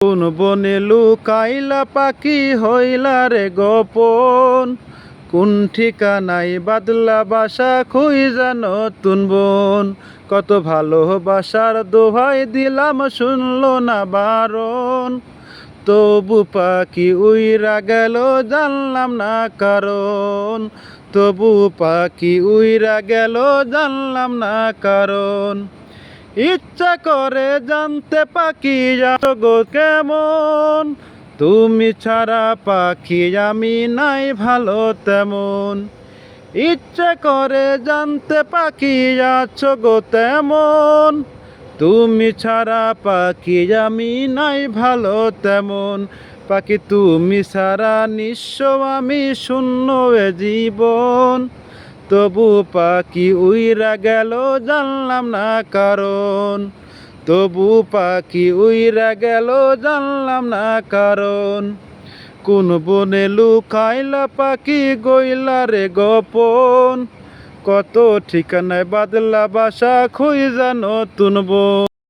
কোন বনে লুকাইলা পাখি হইলা রে গোপন, কোন ঠিকানায় বাদলা বাসা খুঁজা নতুন বন। কত ভালোবাসার দোহাই দিলাম শুনলো না বারণ, তবু পাখি উইরা গেল জানলাম না কারণ। তবু পাখি উইরা গেল জানলাম না কারণ। ইচ্ছা করে জানতে পাখি জগৎ কেমন, তুমি ছাড়া পাখি আমি নাই ভালো তেমন। ইচ্ছা করে জানতে পাখি আছো গো তেমন, তুমি ছাড়া পাখি আমি নাই ভালো তেমন। পাখি তুমি ছাড়া নিঃস্ব আমি শূন্য এ জীবন, তবু পাখি উইরা গেল জানলাম না কারণ। তবু পাখি উইরা গেল জানলাম না কারণ। কোন বনে লুকাইলা পাখি গইলা রে গোপন, কত ঠিকানায় বাদলা বাসা খুঁজা নতুন বন।